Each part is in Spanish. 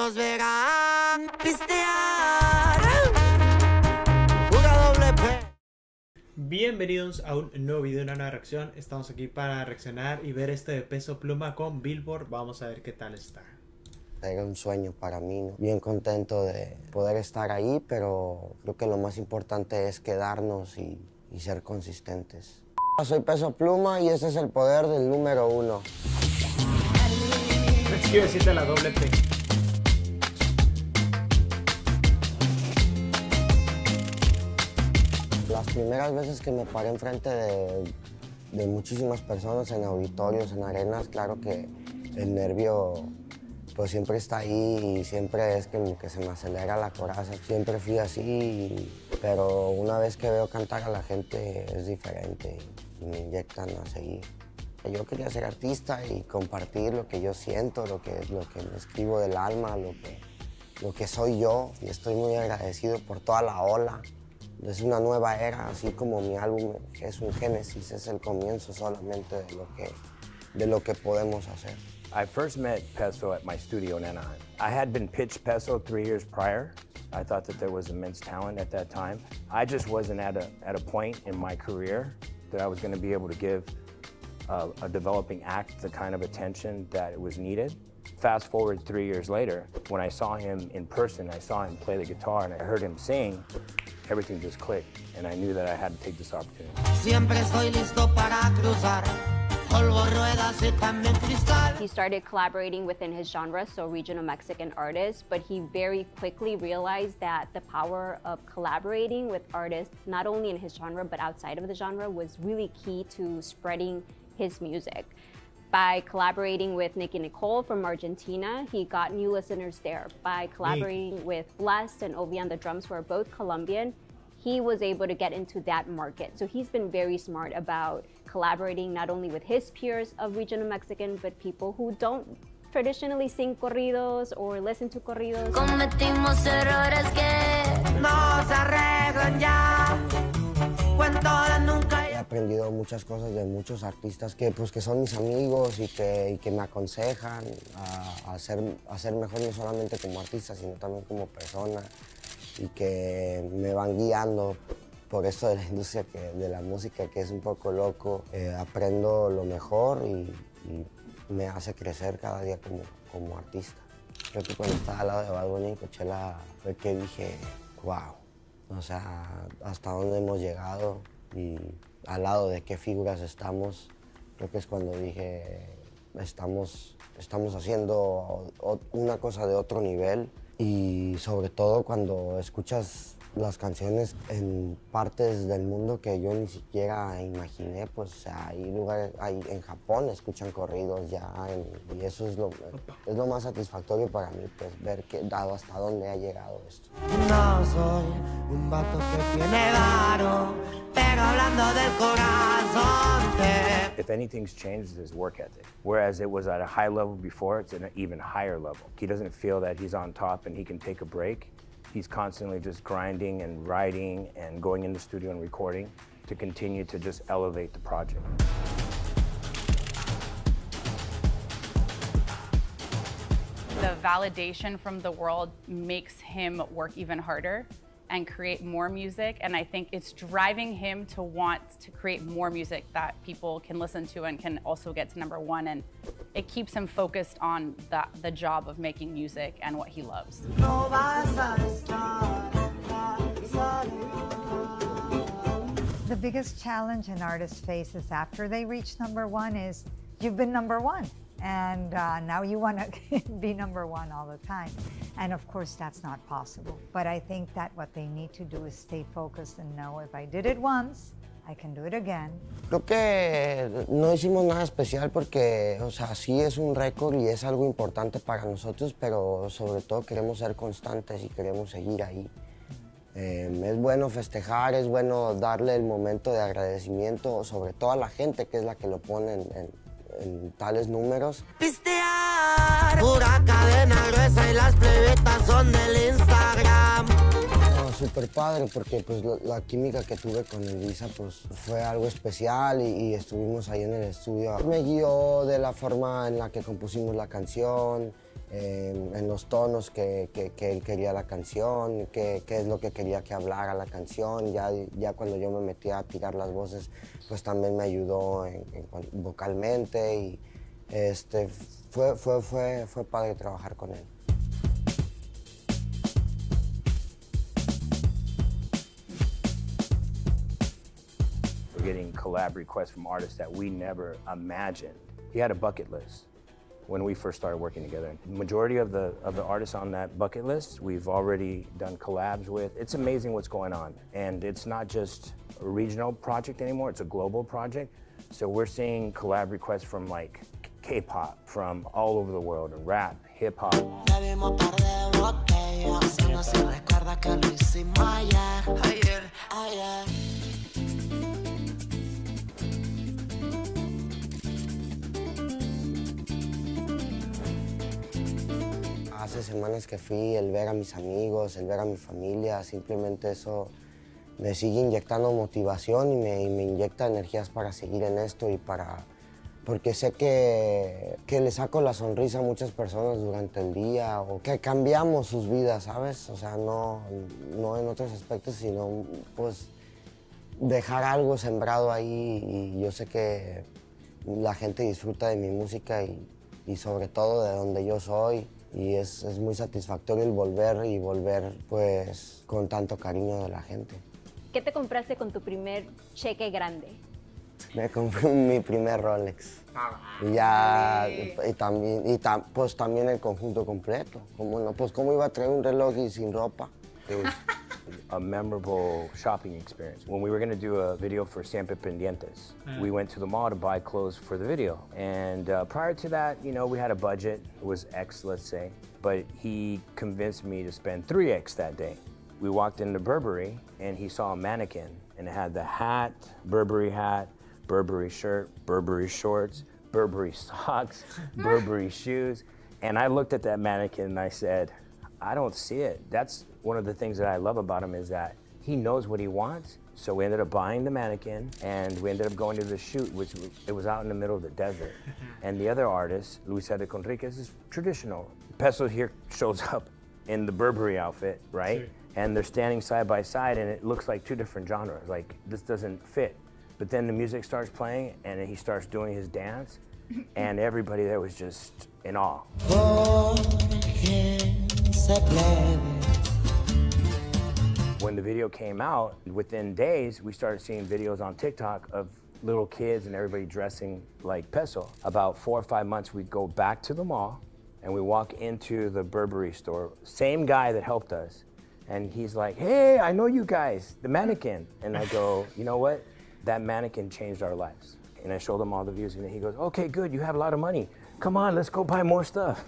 los verán pistear. Una doble P. Bienvenidos a un nuevo video, una nueva reacción. Estamos aquí para reaccionar y ver este de Peso Pluma con Billboard. Vamos a ver qué tal está. Era un sueño para mí, ¿no? Bien contento de poder estar ahí, pero creo que lo más importante es quedarnos y ser consistentes. Soy Peso Pluma y ese es el poder del número 1. Quiero decirte la doble P. Las primeras veces que me paré enfrente de muchísimas personas en auditorios, en arenas, claro que el nervio pues siempre está ahí y siempre es que se me acelera la coraza. Siempre fui así, pero una vez que veo cantar a la gente es diferente y me inyectan a seguir. Yo quería ser artista y compartir lo que yo siento, lo que me escribo del alma, lo que soy yo, y estoy muy agradecido por toda la ola. Es una nueva era, así como mi álbum es un génesis, es el comienzo solamente de lo que podemos hacer. I first met Peso at my studio in Anaheim. I had been pitched Peso 3 years prior. I thought that there was immense talent at that time. I just wasn't at a point in my career that I was going to be able to give a developing act the kind of attention that it was needed. Fast forward 3 years later, when I saw him in person, I saw him play the guitar and I heard him sing, everything just clicked, and I knew that I had to take this opportunity. Siempre estoy listo para cruzar. He started collaborating within his genre, so regional Mexican artists, but he very quickly realized that the power of collaborating with artists, not only in his genre, but outside of the genre, was really key to spreading his music. By collaborating with Nicki Nicole from Argentina, he got new listeners there. By collaborating with Blessed and Obi on the drums, who are both Colombian, he was able to get into that market. So he's been very smart about collaborating not only with his peers of regional Mexican, but people who don't traditionally sing corridos or listen to corridos. Cometimos errores que no se arreglan ya. Cuento de nunca. He aprendido muchas cosas de muchos artistas que son mis amigos y que me aconsejan a ser mejor, no solamente como artista, sino también como persona, y que me van guiando por esto de la industria de la música, que es un poco loco. Aprendo lo mejor y me hace crecer cada día como artista. Creo que cuando estaba al lado de Bad Bunny y Coachella fue que dije, wow, o sea, hasta dónde hemos llegado y al lado de qué figuras estamos. Creo que es cuando dije, estamos haciendo una cosa de otro nivel. Y sobre todo cuando escuchas las canciones en partes del mundo que yo ni siquiera imaginé, pues o sea, hay lugares, en Japón escuchan corridos ya, y eso es lo más satisfactorio para mí, pues ver dado hasta dónde ha llegado esto. No soy un vato que tiene varo, pero hablando del corazón If anything's changed, it's his work ethic. Whereas it was at a high level before, it's at an even higher level. He doesn't feel that he's on top and he can take a break. He's constantly just grinding and writing and going in the studio and recording to continue to just elevate the project. The validation from the world makes him work even harder and create more music, and I think it's driving him to want to create more music that people can listen to and can also get to #1, and it keeps him focused on the job of making music and what he loves. no vas a estar. The biggest challenge an artist faces after they reach #1 is you've been #1. And now you want to be #1 all the time. And of course, that's not possible. But I think that what they need to do is stay focused and know if I did it once, I can do it again. Creo que no hicimos nada especial porque, o sea, sí es un récord y es algo importante para nosotros, pero sobre todo queremos ser constantes y queremos seguir ahí. Es bueno festejar, es bueno darle el momento de agradecimiento, sobre todo a la gente que es la que lo pone en tales números. Pistear, pura cadena gruesa y las plebetas son del Instagram. súper padre porque pues la química que tuve con el Visa pues fue algo especial y estuvimos ahí en el estudio. Me guió de la forma en la que compusimos la canción, en los tonos que él quería la canción, qué es lo que quería que hablara la canción. Ya cuando yo me metí a tirar las voces, pues también me ayudó vocalmente y fue padre trabajar con él. We're getting collab requests from artists that we never imagined. He had a bucket list when we first started working together. The majority of the artists on that bucket list, we've already done collabs with. It's amazing what's going on. And it's not just a regional project anymore, it's a global project. So we're seeing collab requests from like K-pop, from all over the world, rap, hip-hop. Hace semanas que fui, el ver a mis amigos, el ver a mi familia, simplemente eso me sigue inyectando motivación y me inyecta energías para seguir en esto y porque sé que le saco la sonrisa a muchas personas durante el día o que cambiamos sus vidas, ¿sabes? O sea, no en otros aspectos, sino pues dejar algo sembrado ahí y yo sé que la gente disfruta de mi música y sobre todo de donde yo soy. Y es muy satisfactorio el volver pues con tanto cariño de la gente. ¿Qué te compraste con tu primer cheque grande? Me compré mi primer Rolex. Y ya, pues también el conjunto completo. ¿Cómo no? Pues cómo iba a traer un reloj y sin ropa. It was a memorable shopping experience. When we were going to do a video for Siempre Pendientes, we went to the mall to buy clothes for the video. And prior to that, you know, we had a budget. It was X, let's say. But he convinced me to spend 3X that day. We walked into Burberry, and he saw a mannequin, and it had the hat, Burberry shirt, Burberry shorts, Burberry socks, Burberry shoes. And I looked at that mannequin, and I said, I don't see it. That's one of the things that I love about him is that he knows what he wants. So we ended up buying the mannequin and we ended up going to the shoot, which it was out in the middle of the desert. And the other artist, Luis Enrique Conriquez, is traditional. Peso here shows up in the Burberry outfit, right? Sure. And they're standing side by side and it looks like two different genres. Like this doesn't fit. But then the music starts playing and he starts doing his dance and everybody there was just in awe. When the video came out, within days, we started seeing videos on TikTok of little kids and everybody dressing like Peso. About 4 or 5 months, we'd go back to the mall and we walk into the Burberry store. Same guy that helped us. And he's like, hey, I know you guys, the mannequin. And I go, you know what? That mannequin changed our lives. And I showed him all the views and he goes, okay, good, you have a lot of money. Come on, let's go buy more stuff.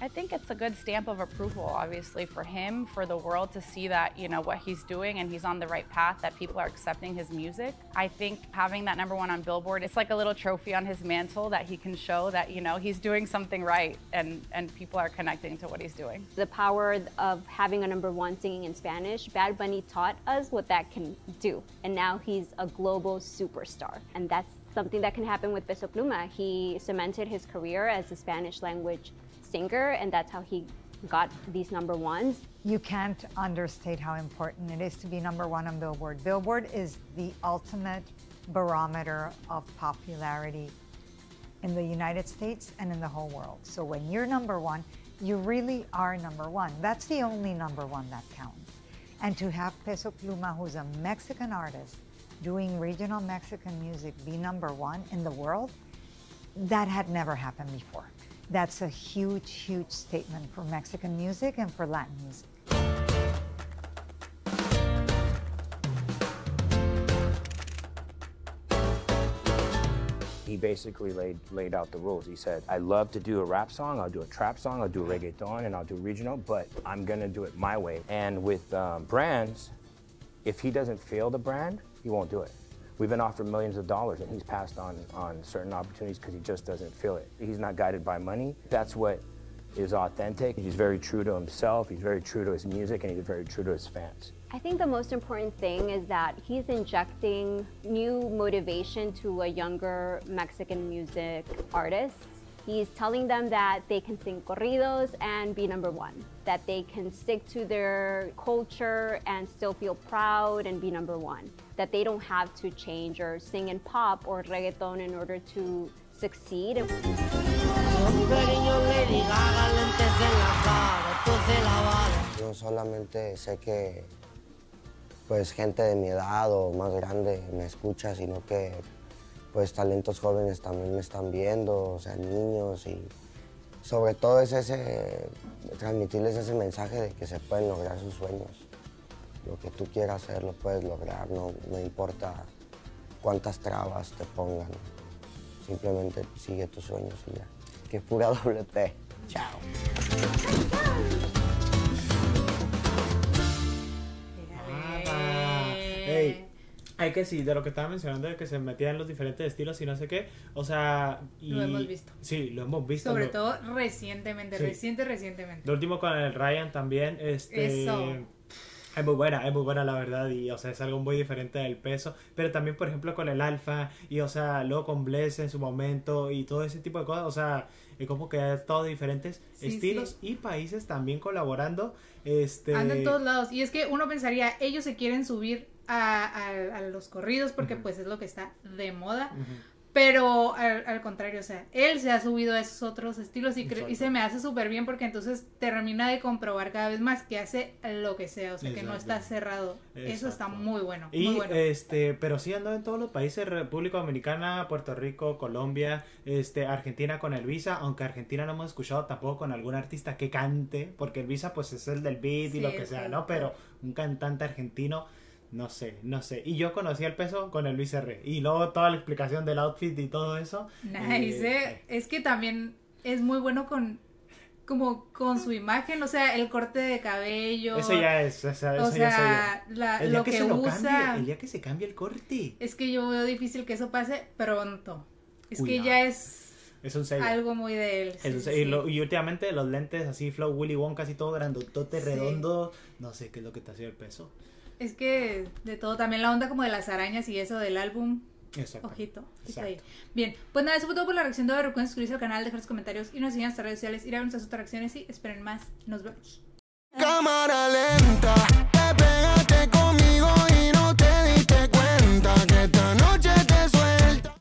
I think it's a good stamp of approval, obviously, for him, for the world to see that, you know, what he's doing and he's on the right path, that people are accepting his music. I think having that #1 on Billboard, it's like a little trophy on his mantle that he can show that, you know, he's doing something right and people are connecting to what he's doing. The power of having a #1 singing in Spanish, Bad Bunny taught us what that can do. And now he's a global superstar. And that's something that can happen with Peso Pluma. He cemented his career as a Spanish language singer, and that's how he got these #1s. You can't understate how important it is to be #1 on Billboard. Billboard is the ultimate barometer of popularity in the United States and in the whole world. So when you're #1, you really are #1. That's the only #1 that counts. And to have Peso Pluma, who's a Mexican artist, doing regional Mexican music, be #1 in the world, that had never happened before. That's a huge, huge statement for Mexican music and for Latin music. He basically laid out the rules. He said, I love to do a rap song, I'll do a trap song, I'll do a reggaeton, and I'll do regional, but I'm gonna do it my way. And with brands, if he doesn't feel the brand, he won't do it. We've been offered millions of dollars, and he's passed on certain opportunities because he just doesn't feel it. He's not guided by money. That's what is authentic. He's very true to himself, he's very true to his music, and he's very true to his fans. I think the most important thing is that he's injecting new motivation to a younger Mexican music artist. He's telling them that they can sing corridos and be number one, that they can stick to their culture and still feel proud and be number one, that they don't have to change or sing in pop or reggaeton in order to succeed. Yo solamente sé que pues gente de mi edad o más grande me escucha, sino que pues talentos jóvenes también me están viendo, o sea, niños, y sobre todo es transmitirles ese mensaje de que se pueden lograr sus sueños. Lo que tú quieras hacer lo puedes lograr, no importa cuántas trabas te pongan, simplemente sigue tus sueños y ya. Que pura doble P. Chao. Hey, hay que sí, de lo que estaba mencionando, de que se metía en los diferentes estilos y no sé qué, o sea... Lo hemos visto. Sí, lo hemos visto. Sobre todo recientemente, sí. recientemente. Lo último con el Ryan también, Eso. Es muy buena la verdad, y o sea, es algo muy diferente del Peso, pero también por ejemplo con el Alfa, y o sea, luego con Bless en su momento, y todo ese tipo de cosas, o sea, es como que ha estado de diferentes estilos y países también colaborando, Anda en todos lados, y es que uno pensaría, ellos se quieren subir a los corridos porque pues es lo que está de moda, pero al contrario, o sea, él se ha subido a esos otros estilos y se me hace súper bien porque entonces termina de comprobar cada vez más que hace lo que sea, o sea, que no está cerrado. Eso está muy bueno, muy bueno. Pero sí anda en todos los países, República Dominicana, Puerto Rico, Colombia, Argentina con el Visa, aunque Argentina no hemos escuchado tampoco con algún artista que cante, porque el Visa pues es el del beat y lo que sea, ¿no? Pero un cantante argentino, no sé. Y yo conocí el Peso con el Luis R. Y luego toda la explicación del outfit y todo eso. Nice, Es que también es muy bueno con su imagen, o sea, el corte de cabello. Eso ya es, o sea, lo que usa. El día que se cambie el corte. Es que yo veo difícil que eso pase pronto. No. Ya es un sello. algo muy de él. Y últimamente los lentes así, flow Willy Wonka, casi todo grandotote, redondo. No sé qué es lo que te hacía el Peso. Es que de todo, también la onda como de las arañas y eso del álbum. Exacto. Ojito. Ahí. Bien, pues nada, eso fue todo por la reacción de hoy. Recuerden suscribirse al canal, dejar sus comentarios y nos siguen en nuestras redes sociales. Ir a ver nuestras otras reacciones y esperen más. Nos vemos. Cámara lenta.